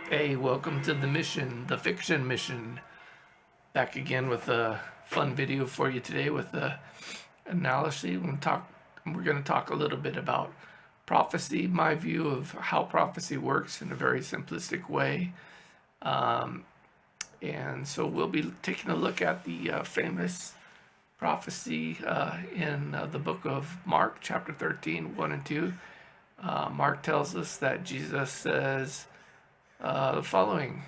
Hey, welcome to the mission, the fiction mission. Back again with a fun video for you today with the analysis. We're going to talk a little bit about prophecy, my view of how prophecy works in a very simplistic way. Um, and so we'll be taking a look at the famous prophecy in the book of Mark, chapter 13, 1 and 2. Mark tells us that Jesus says the following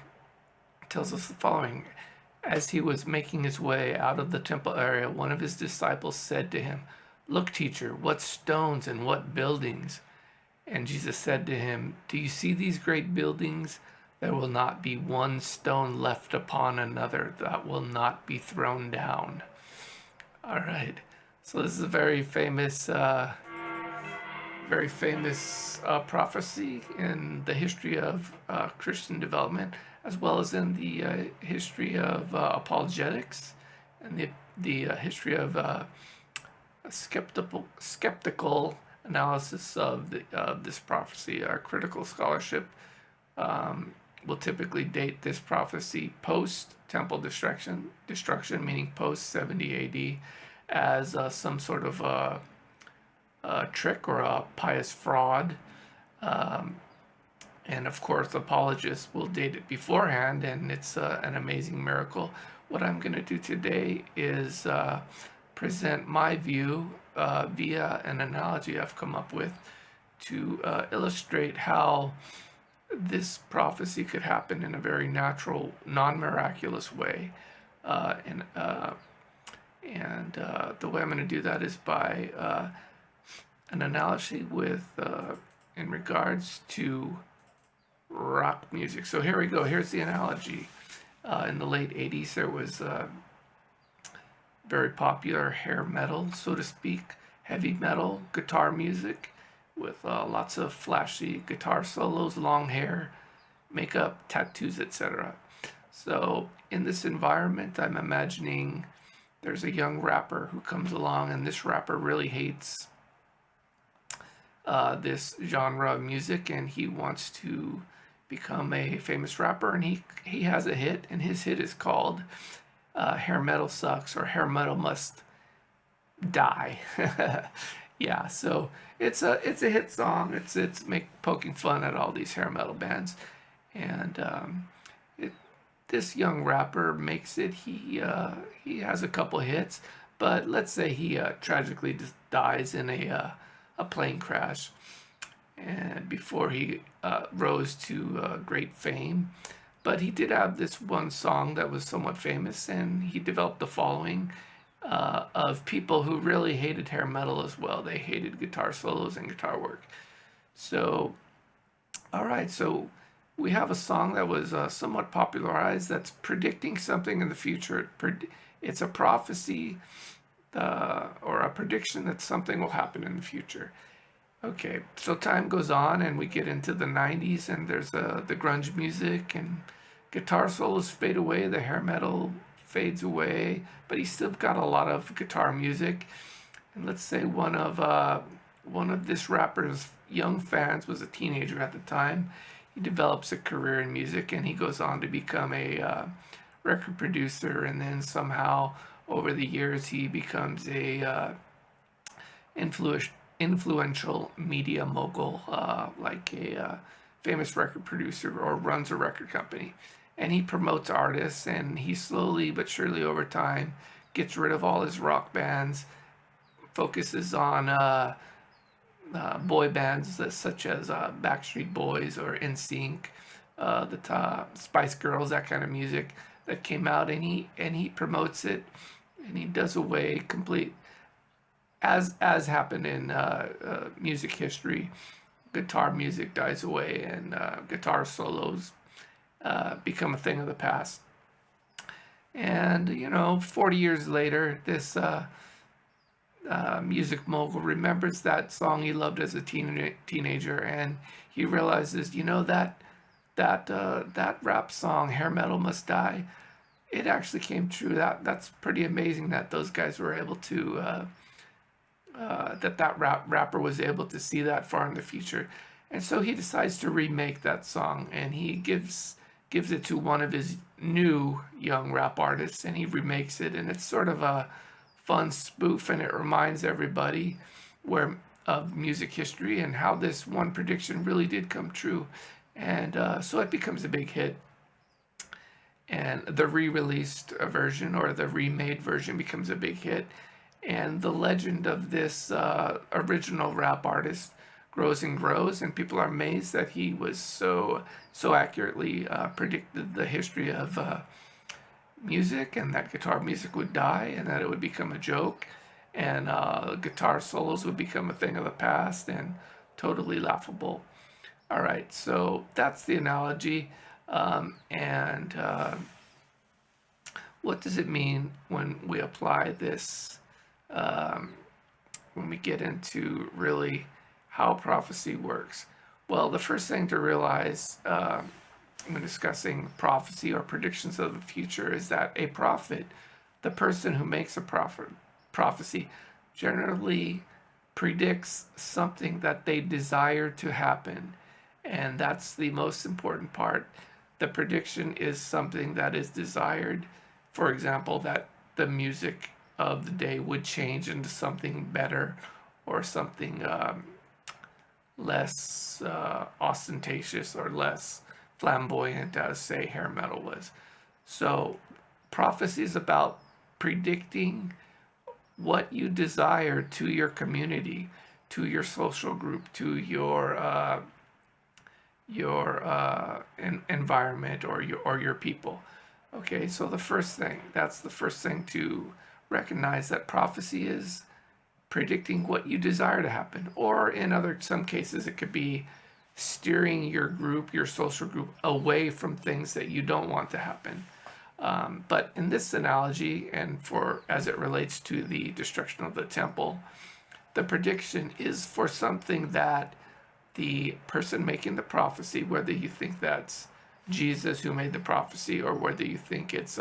tells us the following. As he was making his way out of the temple area, one of his disciples said to him, "Look, teacher, what stones and what buildings." And Jesus said to him, "Do you see these great buildings? There will not be one stone left upon another that will not be thrown down." All right. So this is a very famous prophecy in the history of Christian development, as well as in the history of apologetics and the history of skeptical analysis of this prophecy. Our critical scholarship will typically date this prophecy post temple destruction, meaning post 70 AD, as some sort of trick or a pious fraud. Um, and of course, apologists will date it beforehand, and it's an amazing miracle. What I'm going to do today is present my view via an analogy I've come up with to illustrate how this prophecy could happen in a very natural, non-miraculous way. Uh, and uh, and the way I'm going to do that is by an analogy with in regards to rock music. So here we go. Here's the analogy. In the late 80s, there was very popular hair metal, so to speak, heavy metal, guitar music with lots of flashy guitar solos, long hair, makeup, tattoos, etc. So in this environment, I'm imagining there's a young rapper who comes along, and this rapper really hates this genre of music, and he wants to become a famous rapper, and he has a hit, and his hit is called "Hair Metal Sucks" or "Hair Metal Must Die." Yeah, so it's a hit song. It's poking fun at all these hair metal bands, and it, this young rapper makes it. He has a couple hits, but let's say he tragically just dies in a plane crash, and before he rose to great fame. But he did have this one song that was somewhat famous, and he developed a following of people who really hated hair metal as well. They hated guitar solos and guitar work. So, all right, so we have a song that was somewhat popularized that's predicting something in the future. It's a prophecy or a prediction that something will happen in the future. Okay, so time goes on and we get into the 90s, and there's the grunge music, and guitar solos fade away, the hair metal fades away, but he's still got a lot of guitar music. And let's say one of this rapper's young fans was a teenager at the time. He develops a career in music, and he goes on to become a record producer, and then somehow over the years he becomes a influential influential media mogul, like a famous record producer, or runs a record company. And he promotes artists, and he slowly but surely over time gets rid of all his rock bands, focuses on boy bands such as Backstreet Boys or NSYNC, the Spice Girls, that kind of music that came out, and he promotes it, and he does away complete, as happened in music history. Guitar music dies away, and guitar solos become a thing of the past. And 40 years later, this music mogul remembers that song he loved as a teenager, and he realizes, that rap song, "Hair Metal Must Die," it actually came true. That's pretty amazing that those guys were able to that rapper was able to see that far in the future. And so he decides to remake that song, and he gives it to one of his new young rap artists, and he remakes it, and it's sort of a fun spoof, and it reminds everybody where of music history and how this one prediction really did come true. And so it becomes a big hit, and the re-released version or the remade version becomes a big hit, and the legend of this original rap artist grows and grows, and people are amazed that he was so accurately predicted the history of music, and that guitar music would die and that it would become a joke, and guitar solos would become a thing of the past and totally laughable. All right, so that's the analogy. And what does it mean when we apply this, um, when we get into really how prophecy works? Well, the first thing to realize when discussing prophecy or predictions of the future is that a prophet, the person who makes a prophecy, generally predicts something that they desire to happen. And that's the most important part. The prediction is something that is desired. For example, that the music of the day would change into something better or something less ostentatious or less flamboyant, as say hair metal was. So prophecy is about predicting what you desire to your community, to your social group, to your environment or your people. Okay, so that's the first thing to recognize, that prophecy is predicting what you desire to happen, or in some cases it could be steering your group, your social group, away from things that you don't want to happen. But in this analogy, and for as it relates to the destruction of the temple, the prediction is for something that the person making the prophecy, whether you think that's Jesus who made the prophecy, or whether you think it's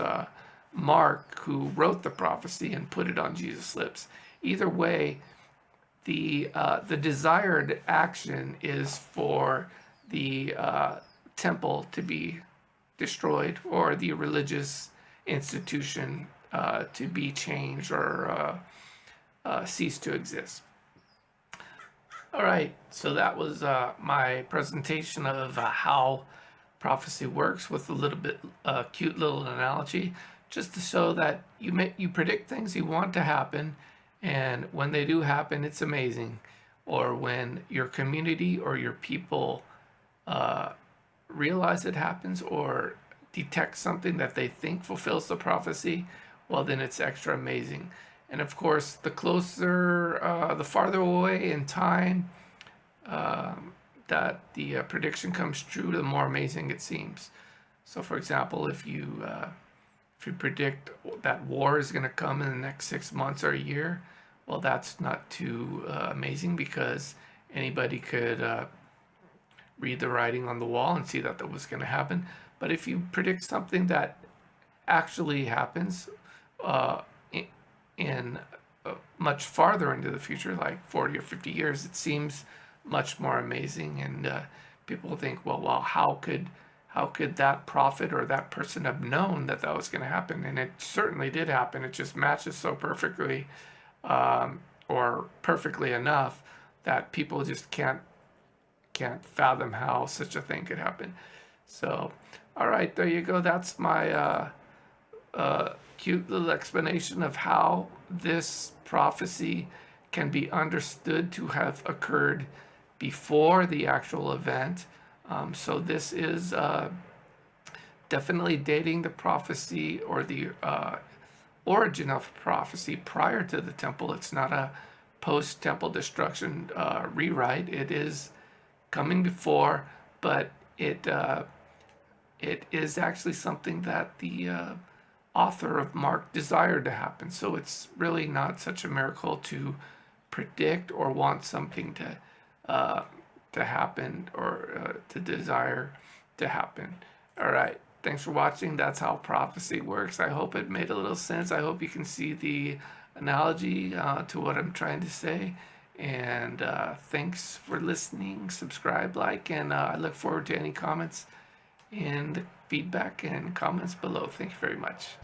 Mark who wrote the prophecy and put it on Jesus' lips. Either way, the desired action is for the temple to be destroyed, or the religious institution to be changed or cease to exist. All right, so that was my presentation of how prophecy works, with a little bit cute little analogy, just to show that you predict things you want to happen, and when they do happen, it's amazing. Or when your community or your people realize it happens, or detect something that they think fulfills the prophecy, well, then it's extra amazing. And of course, the farther away in time that the prediction comes true, the more amazing it seems. So, for example, if you predict that war is going to come in the next 6 months or a year, well, that's not too amazing, because anybody could read the writing on the wall and see that that was going to happen. But if you predict something that actually happens in much farther into the future, like 40 or 50 years, it seems much more amazing. And people think, well, how could that prophet or that person have known that that was going to happen? And it certainly did happen. It just matches so perfectly, or perfectly enough, that people just can't fathom how such a thing could happen. So, all right, there you go. That's my cute little explanation of how this prophecy can be understood to have occurred before the actual event. So this is definitely dating the prophecy, or the origin of prophecy prior to the temple. It's not a post-temple destruction rewrite. It is coming before, but it is actually something that the author of Mark desired to happen. So it's really not such a miracle to predict or want something to happen, or to desire to happen. All right. Thanks for watching. That's how prophecy works. I hope it made a little sense. I hope you can see the analogy to what I'm trying to say. And thanks for listening. Subscribe, like, and I look forward to any comments and feedback and comments below. Thank you very much.